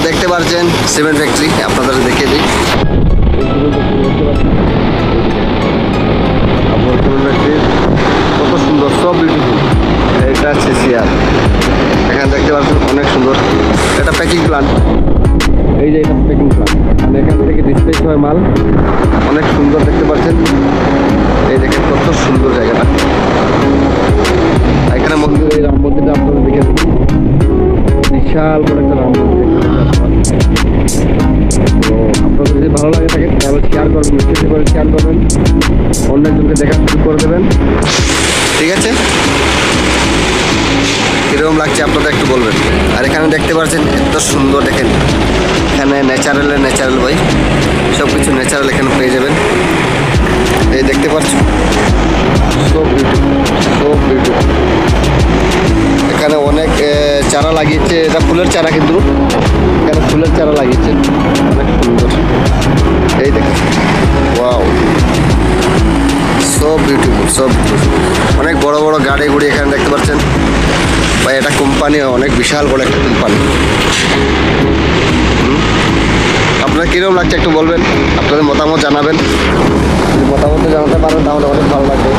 দেখতে পাচ্ছেন cement factory, আপনাদের দেখিয়ে দিই। কত সুন্দর, সব বিউটিফুল। এটা হচ্ছে চেয়ার, এখানে দেখতে পাচ্ছেন অনেক সুন্দর। এটা প্যাকিং প্ল্যান্ট, এই যে এটা প্যাকিং প্ল্যান্ট, মানে এখান থেকে ডিসপ্লেস হয় মাল। অনেক সুন্দর দেখতে পাচ্ছেন, এই দেখেন কত সুন্দর জায়গাটা। এখানে মন্দির, এই রাম মন্দিরটা আপনাদের দেখে দিই, বিশাল বড় একটা রাম মন্দির। তো আপনাদের যদি ভালো লাগে থাকে তাহলে শেয়ার করবেন, বেশি করে শেয়ার করবেন, অন্যজনকে দেখা শুরু করে দেবেন, ঠিক আছে? কীরকম লাগছে আপনাদের একটু বলবেন। আর এখানে দেখতে পাচ্ছেন এত সুন্দর, দেখেন এখানে ন্যাচারাল ভাই, সব কিছু ন্যাচারাল এখানে পেয়ে যাবেন। এই দেখতে পাচ্ছ, সব বিউটিফুল। এখানে অনেক চারা লাগিয়েছে, এটা ফুলের চারা, কিন্তু এখানে ফুলের চারা লাগিয়েছে, অনেক সুন্দর। এই দেখেন, ওয়াও, সব বিউটিফুল। অনেক বড় বড় গাড়ি গুড়ি এখানে দেখতে পাচ্ছেন ভাই। এটা কোম্পানি, অনেক বিশাল বড় একটা কোম্পানি। আপনার কীরকম লাগছে একটু বলবেন, আপনাদের মতামত জানাবেন। যদি মতামত জানাতে পারেন তাহলে অনেক ভালো লাগবে।